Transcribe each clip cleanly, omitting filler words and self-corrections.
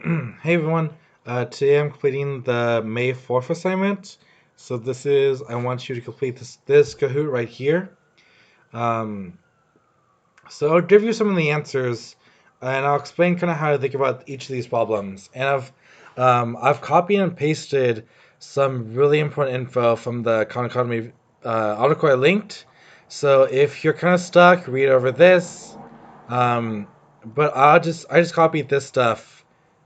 Hey everyone, today I'm completing the May 4th assignment. So this is, I want you to complete this Kahoot right here. Um, so I'll give you some of the answers, and I'll explain kind of how to think about each of these problems. And I've copied and pasted some really important info from the Khan Academy article I linked. So if you're kind of stuck, read over this. Um, but I just copied this stuff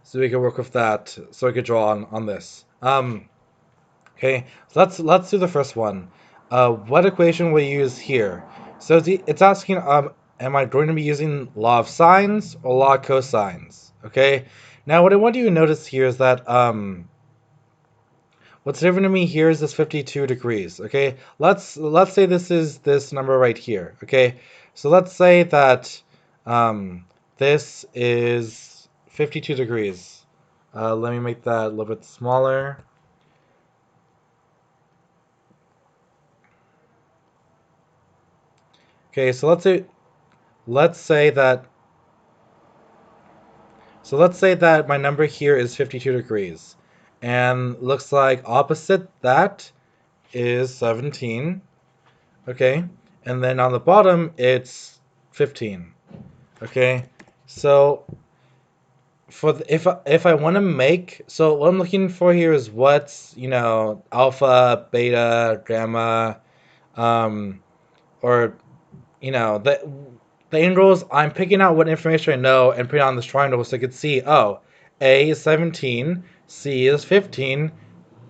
so we can work with that, so I could draw on this. Okay, so let's do the first one. What equation will you use here? So it's asking, am I going to be using law of sines or law of cosines? Okay, now what I want you to notice here is that what's different to me here is this 52 degrees. Okay, let's say this is this number right here. Okay, so let's say that this is 52 degrees. Let me make that a little bit smaller. Okay, so let's say that let's say that my number here is 52 degrees, and looks like opposite that is 17. Okay, and then on the bottom it's 15. Okay, so if I want to make, so what I'm looking for here is what's, alpha, beta, gamma, um, or the angles. I'm picking out what information I know and putting on this triangle so I could see. Oh, A is 17, C is 15.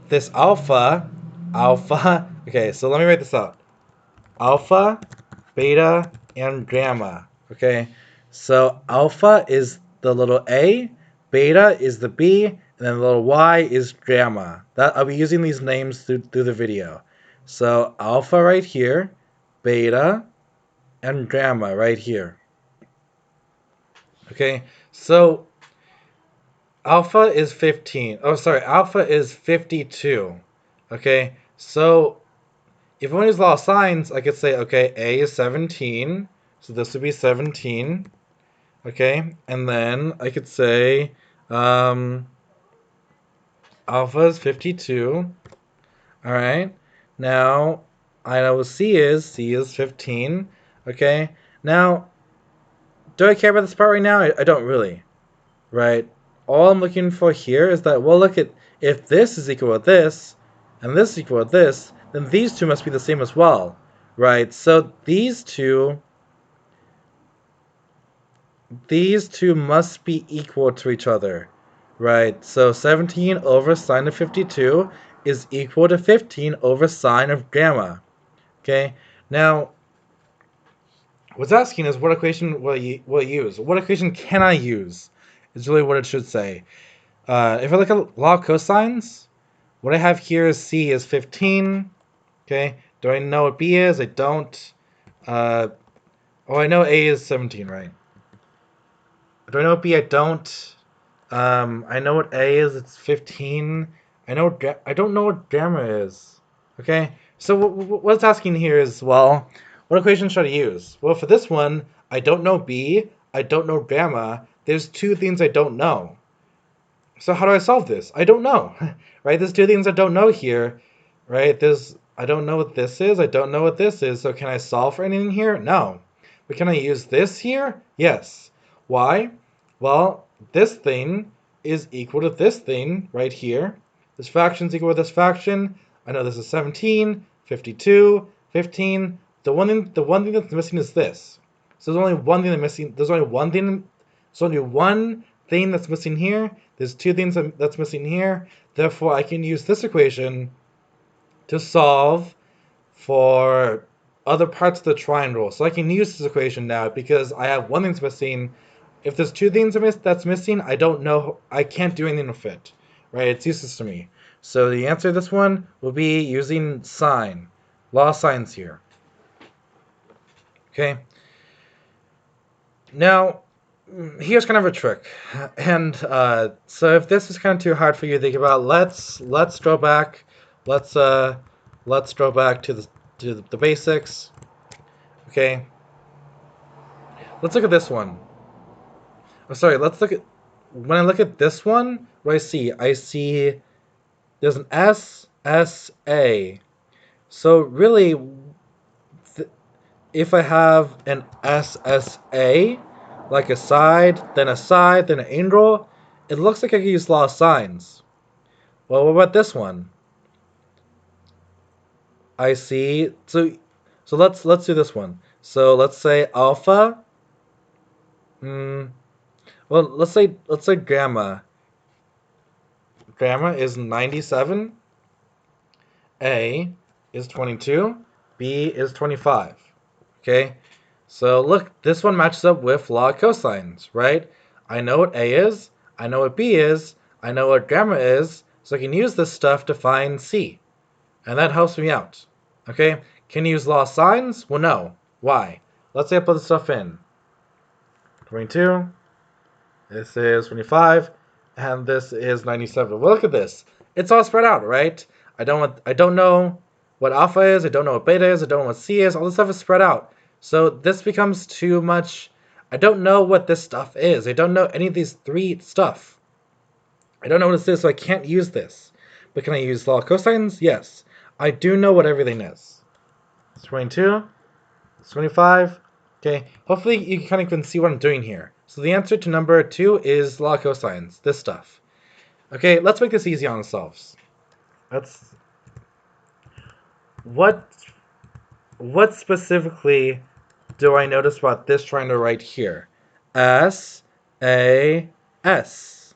This alpha. Okay, so let me write this out. Alpha, beta, and gamma. Okay, so alpha is the little a, beta is the b, and then the little y is gamma. That I'll be using these names through the video. So alpha right here, beta, and gamma right here. Okay, so alpha is 15. Oh, sorry, alpha is 52. Okay, so if I want to use law of sines, I could say, okay, A is 17, so this would be 17. Okay, and then I could say um, alpha is 52. All right, now I know what C is 15. Okay, now do I care about this part right now? I don't really. Right? All I'm looking for here is that, well, look at, if this is equal to this, and this is equal to this, then these two must be the same as well, right? So these two must be equal to each other, right? So 17 over sine of 52 is equal to 15 over sine of gamma, okay? Now, what's asking is what equation will I use? What equation can I use? Is really what it should say. If I look at law of cosines, what I have here is C is 15. Okay. Do I know what B is? I don't. Uh, I know A is 17, right? Do I know what B? I don't. I know what A is. It's 15. I don't know what gamma is. Okay. So what it's asking here is, well, what equation should I use? Well, for this one, I don't know B. I don't know gamma. There's two things I don't know. So how do I solve this? I don't know, right? There's two things I don't know here, right? I don't know what this is. I don't know what this is. So can I solve for anything here? No. But can I use this here? Yes. Why? Well, this thing is equal to this thing right here. This fraction is equal to this fraction. I know this is 17, 52, 15. The one thing that's missing is this. So there's only one thing that's missing. There's only one thing that's missing here. There's two things that's missing here. Therefore, I can use this equation to solve for other parts of the triangle. So I can use this equation now because I have one thing that's missing. If there's two things that's missing, I don't know. I can't do anything with it. Right? It's useless to me. So the answer to this one will be using sine. Law of sines here. Okay. Now, here's kind of a trick, and so if this is kind of too hard for you to think about, let's go back, let's uh, let's go back to the basics. Okay, let's look at this one. I'm sorry, let's look at when I look at this one, what I see? I see there's an S, S, A. So really, if I have an S, S, A, like a side, then an angel, it looks like I could use law of sines. Well, what about this one? I see. So let's do this one. So let's say alpha. Mm, well, let's say gamma. Gamma is 97. A is 22. B is 25. Okay. So look, this one matches up with law of cosines, right? I know what A is. I know what B is. I know what gamma is. So I can use this stuff to find C. And that helps me out. Okay? Can you use law of sines? Well, no. Why? Let's say I put the stuff in. 22, this is 25, and this is 97. Well, look at this. It's all spread out, right? I don't know what alpha is, I don't know what beta is, I don't know what C is, all this stuff is spread out. So this becomes too much. I don't know what this stuff is. I don't know any of these three stuff. I don't know what this is, so I can't use this. But can I use law of cosines? Yes. I do know what everything is. It's 22. It's 25. Okay, hopefully you kind of can see what I'm doing here. So the answer to number 2 is law of cosines, this stuff. Okay, let's make this easy on ourselves. Let's what what specifically do I notice about this triangle right here? S A S.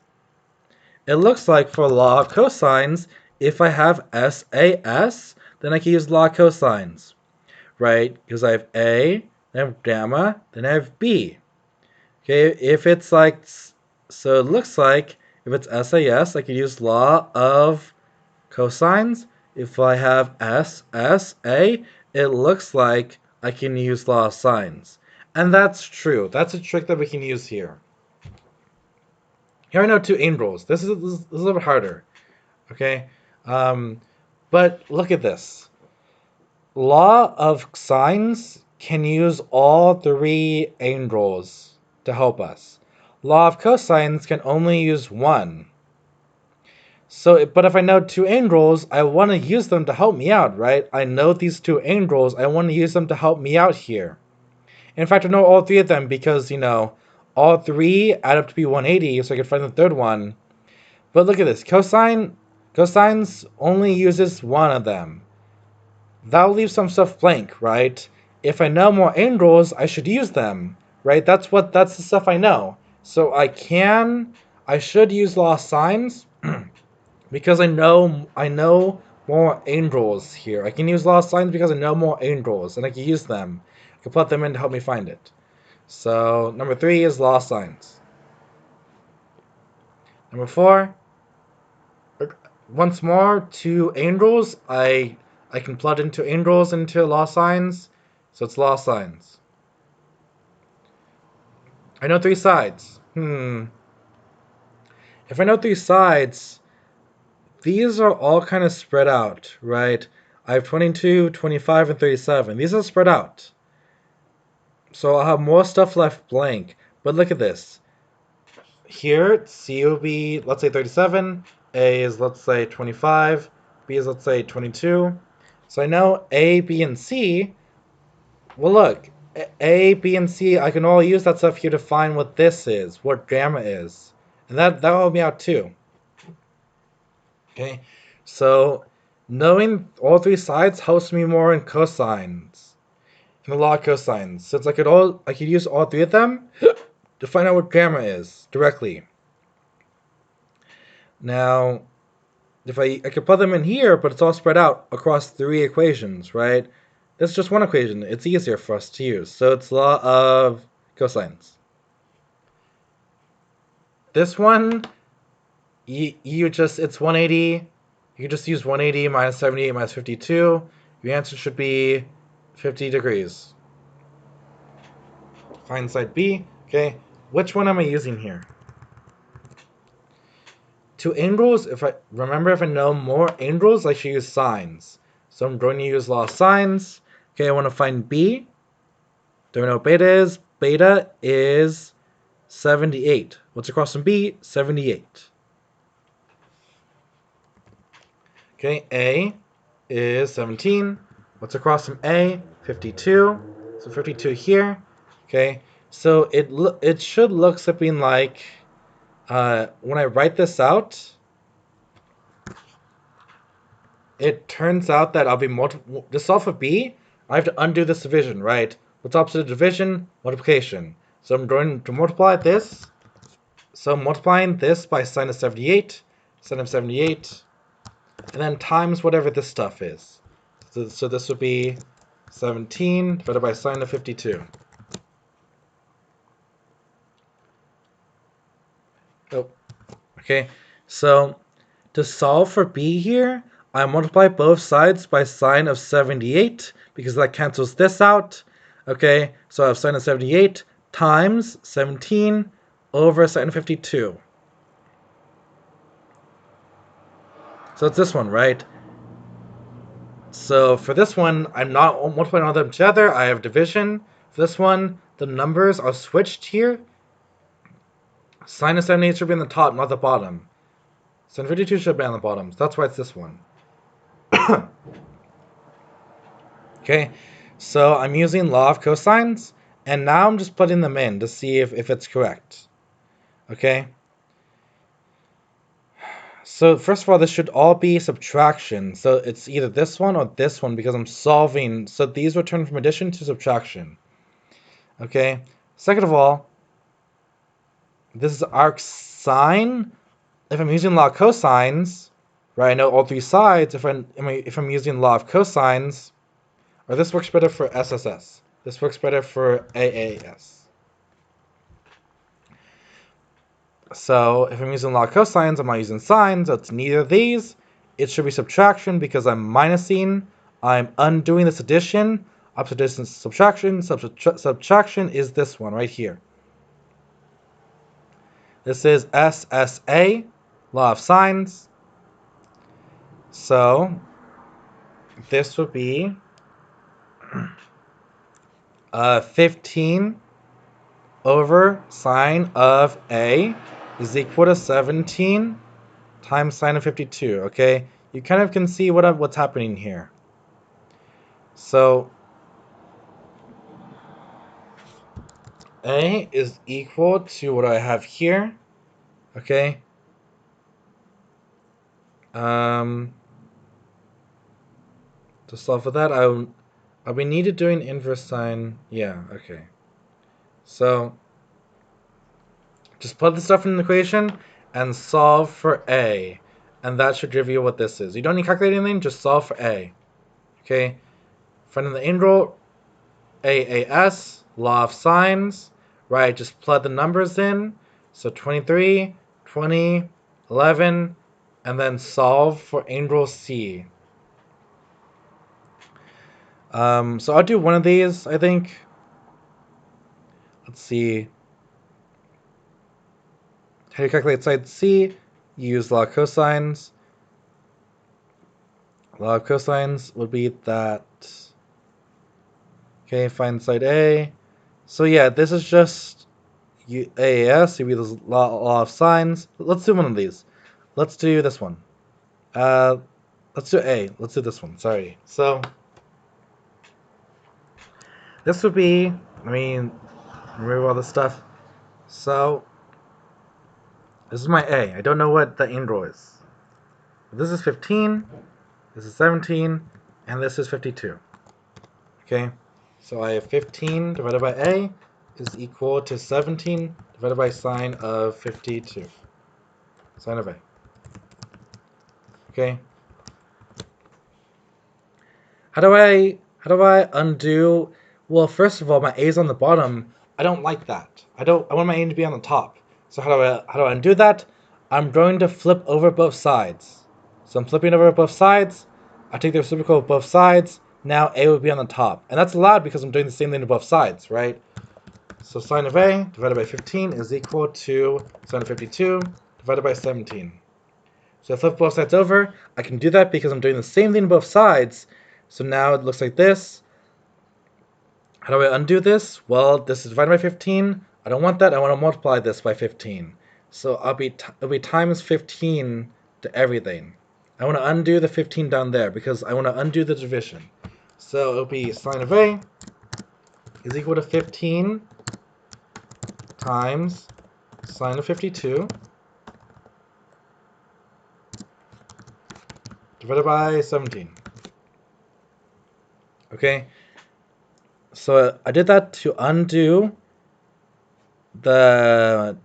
It looks like for law of cosines, if I have SAS, then I can use law of cosines, right? Because I have A, then I have gamma, then I have B. Okay, if it's like, so it looks like if it's SAS, I could use law of cosines. If I have SSA, it looks like I can use law of sines. And that's true. That's a trick that we can use here. Here I know two angles. This is a little bit harder. Okay, but look at this. Law of sines can use all three angles to help us. Law of cosines can only use one. So, but if I know two angles, I want to use them to help me out, right? I know these two angles, I want to use them to help me out here. In fact, I know all three of them because, all three add up to be 180, so I can find the third one. But look at this, cosines only uses one of them. That'll leave some stuff blank, right? If I know more angles, I should use them, right? That's the stuff I know. So I should use law of sines because I know more angles here. I can use law of sines because I know more angles, and I can use them. I can put them in to help me find it. So number 3 is law of sines. Number 4, once more, two angles. I can plug into angles into law sines, so it's law sines. I know three sides. If I know three sides, these are all kind of spread out, right? I have 22, 25, and 37. These are spread out. So I'll have more stuff left blank. But look at this. Here, C will be, let's say 37. A is, let's say 25. B is, let's say 22. So I know A, B, and C. Well, look, A, B, and C, I can all use that stuff here to find what this is, what gamma is. And that'll help me out too. Okay, so knowing all three sides helps me more in cosines, in the law of cosines, since I could use all three of them to find out what gamma is directly. Now, if I could put them in here, but it's all spread out across three equations, right? That's just one equation. It's easier for us to use. So it's law of cosines. This one, it's 180. You just use 180 minus 78 minus 52. Your answer should be 50 degrees. Find side B. Okay, which one am I using here? Two angles, if I know more angles, I should use sines. So I'm going to use law of sines. Okay, I want to find B. Don't know what beta is. Beta is 78. What's across from B? 78. Okay, A is 17. What's across from A? 52. So 52 here. Okay, so it should look something like, when I write this out, it turns out that I'll be to solve for B, I have to undo this division, right? What's opposite of division? Multiplication. So I'm going to multiply this. So I'm multiplying this by sine of 78, sine of 78, and then times whatever this stuff is. So this would be 17 divided by sine of 52. Oh, okay. So to solve for b here, I multiply both sides by sine of 78 because that cancels this out. Okay, so I have sine of 78 times 17 over sine of 52. So it's this one, right? So for this one, I'm not multiplying all of them together. I have division. For this one, the numbers are switched here. Sine of 78 should be on the top, not the bottom. Sine of 52 should be on the bottom. So that's why it's this one. Okay, so I'm using law of cosines, and now I'm just putting them in to see if it's correct. Okay. So first of all, this should all be subtraction. So it's either this one or this one because I'm solving. So these will turn from addition to subtraction. Okay. Second of all, this is arc sine. If I'm using law of cosines, right, I know all three sides. If I'm using law of cosines, or this works better for SSS. This works better for AAS. So if I'm using law of cosines, I'm not using sines, so it's neither of these. It should be subtraction because I'm minusing. I'm undoing this addition. Opposite addition is subtraction. Subtraction is this one right here. This is SSA, law of sines. So this would be 15 over sine of A is equal to 17 times sine of 52, okay? You kind of can see what's happening here. So A is equal to what I have here, okay? To solve for that, I'll be needed doing inverse sine. Yeah, okay. So just put the stuff in the equation and solve for A. And that should give you what this is. You don't need to calculate anything, just solve for A. Okay? Finding the integral, AAS, law of sines, right? Just plug the numbers in. So 23, 20, 11, and then solve for integral C. So I'll do one of these, I think. Let's see. How do you calculate side C? You use law of cosines. Law of cosines would be that. Okay, find side A. So yeah, this is just AAS. You use law of sines. Let's do one of these. Let's do this one. Let's do A. Let's do this one. Sorry. So this would be. Remove all this stuff. So this is my A. I don't know what the integral is. This is 15. This is 17, and this is 52. Okay, so I have 15 divided by A is equal to 17 divided by sine of 52. Sine of A. Okay. How do I undo? Well, first of all, my A is on the bottom. I don't like that. I want my A to be on the top. So how do I undo that? I'm going to flip over both sides. So I'm flipping over both sides. I take the reciprocal of both sides. Now A will be on the top. And that's allowed because I'm doing the same thing to both sides, right? So sine of A divided by 15 is equal to sine of 52 divided by 17. So I flip both sides over. I can do that because I'm doing the same thing to both sides. So now it looks like this. How do I undo this? Well, this is divided by 15. I don't want that. I want to multiply this by 15. So it'll be times 15 to everything. I want to undo the 15 down there because I want to undo the division. So it'll be sine of A is equal to 15 times sine of 52 divided by 17. Okay, so I did that to undo the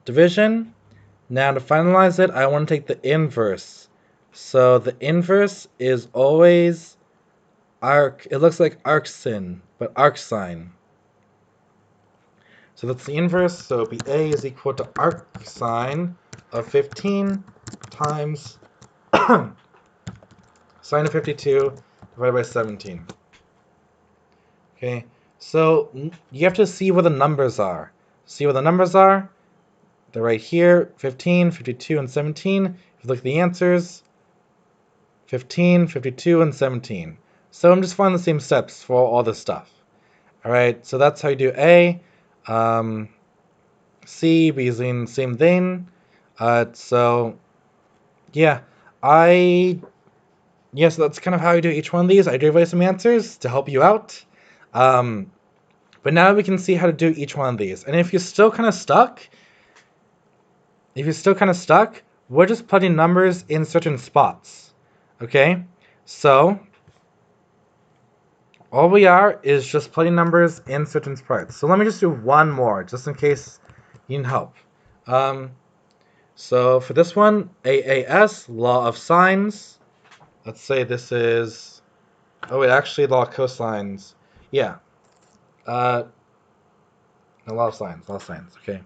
division. Now to finalize it, I want to take the inverse. So the inverse is always arc. It looks like arcsin, but arcsine. So that's the inverse. So it'll be A is equal to arcsine of 15 times sine of 52 divided by 17. Okay, so you have to see where the numbers are. See where the numbers are? They're right here, 15, 52, and 17. If you look at the answers, 15, 52, and 17. So I'm just following the same steps for all this stuff. All right, so that's how you do A. C, be using the same thing. So yeah, yes, that's kind of how you do each one of these. I gave away some answers to help you out. But now we can see how to do each one of these. And if you're still kind of stuck, we're just putting numbers in certain spots. Okay? So all we are is just putting numbers in certain parts. So let me just do one more, just in case you need help. So for this one, AAS, law of sines. Let's say this is, oh wait, actually law of cosines. Yeah. No, law of sines, okay.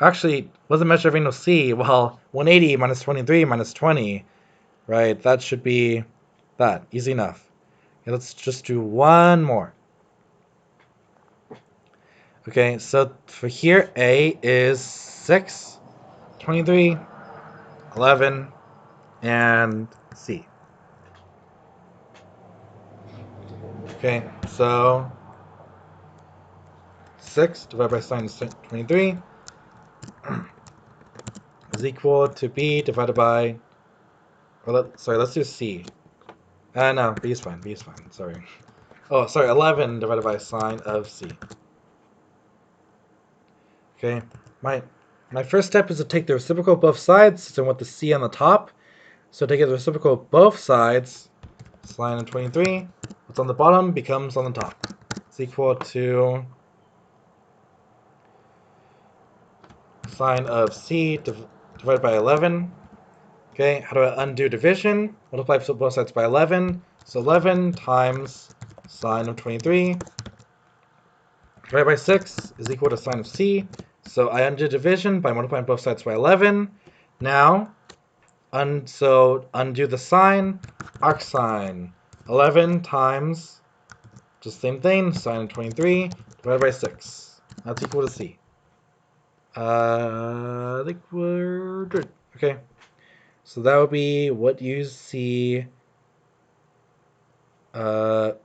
Actually, what's the measure of angle C? Well, 180 minus 23 minus 20, right? That should be that. Easy enough. Okay, let's just do one more. Okay, so for here, A is 6, 23, 11, and C. Okay, so 6 divided by sine is 23 is equal to B divided by, sorry, let's do C. No, B is fine, sorry. Oh, sorry, 11 divided by sine of C. Okay, my first step is to take the reciprocal of both sides, since I want the C on the top. So take the reciprocal of both sides, sine of 23. What's on the bottom becomes on the top. It's equal to sine of C divided by 11. Okay, how do I undo division? Multiply both sides by 11. So 11 times sine of 23 divided by 6 is equal to sine of C. So I undo division by multiplying both sides by 11. Now, undo the sign, arcsine. 11 times, just same thing, sine of 23 divided by 6. That's equal to C. I think we're good. Okay. So that would be what you see right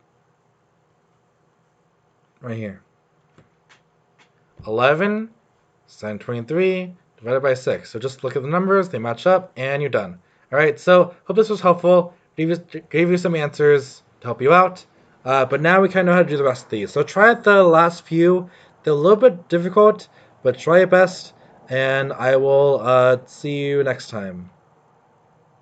here. 11 sine 23 divided by 6. So just look at the numbers, they match up, and you're done. All right, so hope this was helpful. Gave you some answers to help you out. But now we kind of know how to do the rest of these. So try the last few. They're a little bit difficult, but try your best, and I will see you next time.